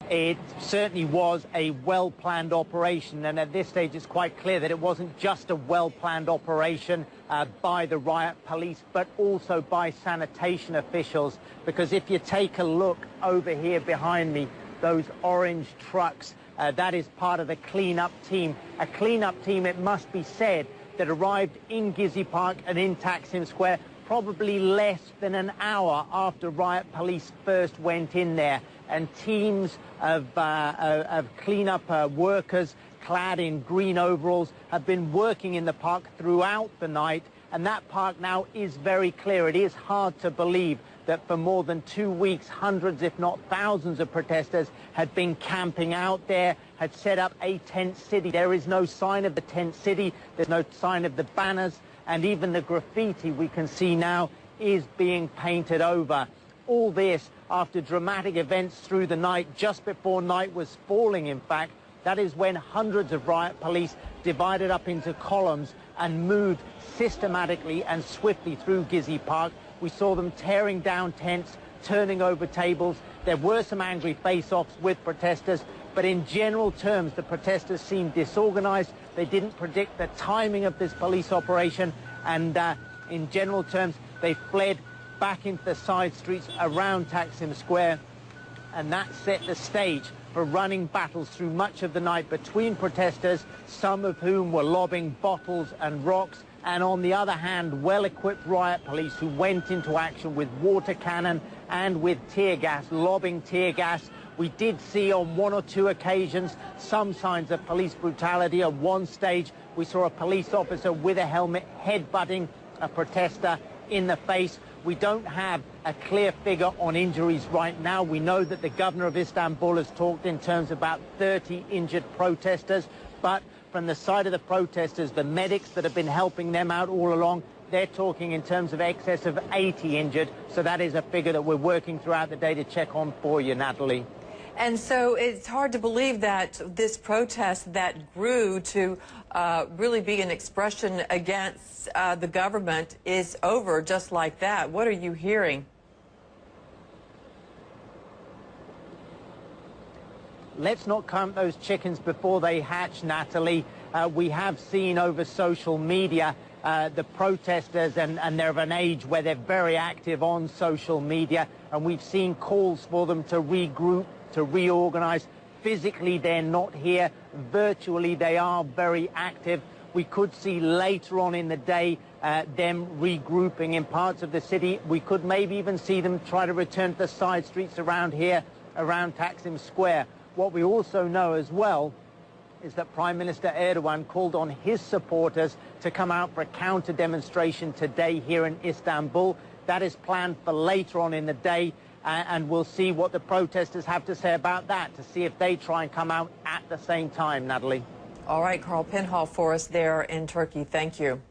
It certainly was a well-planned operation, and at this stage it's quite clear that it wasn't just a well-planned operation by the riot police, but also by sanitation officials, because if you take a look over here behind me, those orange trucks, that is part of the clean-up team. A clean-up team, it must be said, that arrived in Gezi Park and in Taksim Square probably less than an hour after riot police first went in there. And teams of clean-up workers clad in green overalls have been working in the park throughout the night, and that park now is very clear. It is hard to believe that for more than 2 weeks, hundreds, if not thousands of protesters had been camping out there, had set up a tent city. There is no sign of the tent city, there's no sign of the banners, and even the graffiti we can see now is being painted over. All this after dramatic events through the night, just before night was falling, in fact. That is when hundreds of riot police divided up into columns and moved systematically and swiftly through Gezi Park. We saw them tearing down tents, turning over tables. There were some angry face-offs with protesters, but in general terms, the protesters seemed disorganized. They didn't predict the timing of this police operation, and in general terms, they fled back into the side streets around Taksim Square, and that set the stage for running battles through much of the night between protesters, some of whom were lobbing bottles and rocks, and on the other hand, well-equipped riot police who went into action with water cannon and with tear gas, lobbing tear gas. We did see on one or two occasions some signs of police brutality. At one stage, we saw a police officer with a helmet headbutting a protester in the face. We don't have a clear figure on injuries right now. We know that the governor of Istanbul has talked in terms of about 30 injured protesters, but from the side of the protesters, the medics that have been helping them out all along, they're talking in terms of excess of 80 injured. So that is a figure that we're working throughout the day to check on for you, Natalie. And so it's hard to believe that this protest that grew to really be an expression against the government is over just like that. What are you hearing? Let's not count those chickens before they hatch, Natalie. We have seen over social media the protesters, and they're of an age where they're very active on social media, and we've seen calls for them to regroup, to reorganize. Physically, they're not here. Virtually, they are very active. We could see later on in the day them regrouping in parts of the city. We could maybe even see them try to return to the side streets around here, around Taksim Square. What we also know as well is that Prime Minister Erdogan called on his supporters to come out for a counter demonstration today here in Istanbul. That is planned for later on in the day. And we'll see what the protesters have to say about that, to see if they try and come out at the same time, Natalie. All right, Carl Penhall for us there in Turkey. Thank you.